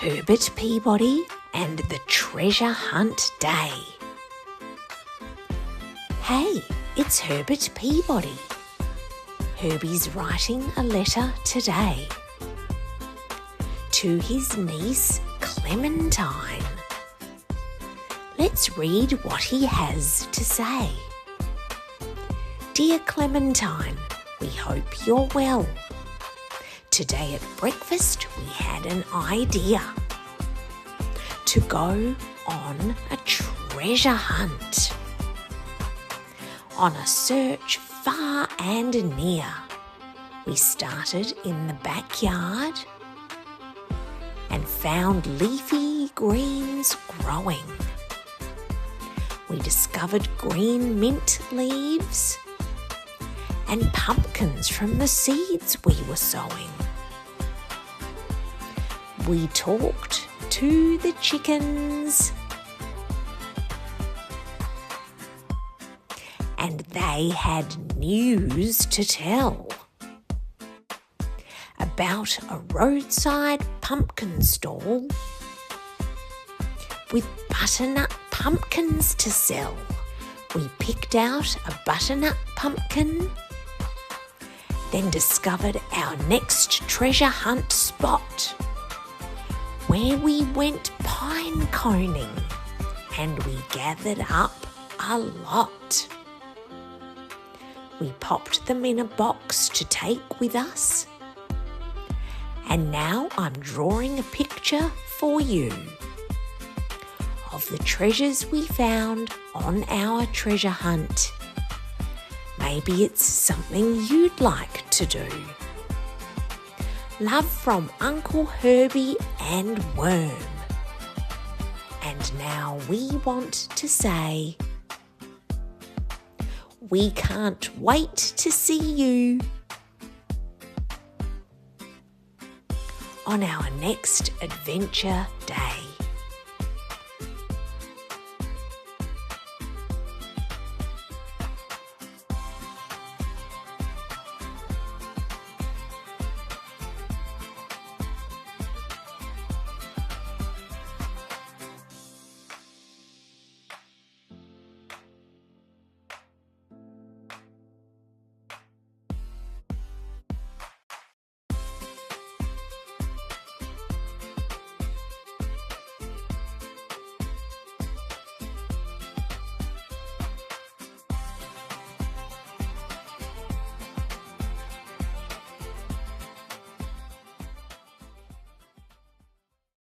Herbert Peabody and the Treasure Hunt Day. Hey, it's Herbert Peabody. Herbie's writing a letter today to his niece Clementine. Let's read what he has to say. Dear Clementine, we hope you're well. Today at breakfast we had an idea to go on a treasure hunt. On a search far and near, we started in the backyard and found leafy greens growing. We discovered green mint leaves and pumpkins from the seeds we were sowing. We talked to the chickens and they had news to tell about a roadside pumpkin stall with butternut pumpkins to sell. We picked out a butternut pumpkin, then discovered our next treasure hunt spot, where we went pine coning and we gathered up a lot. We popped them in a box to take with us, and now I'm drawing a picture for you of the treasures we found on our treasure hunt. Maybe it's something you'd like to do. Love from Uncle Herbie and Worm. And now we want to say, we can't wait to see you on our next adventure day.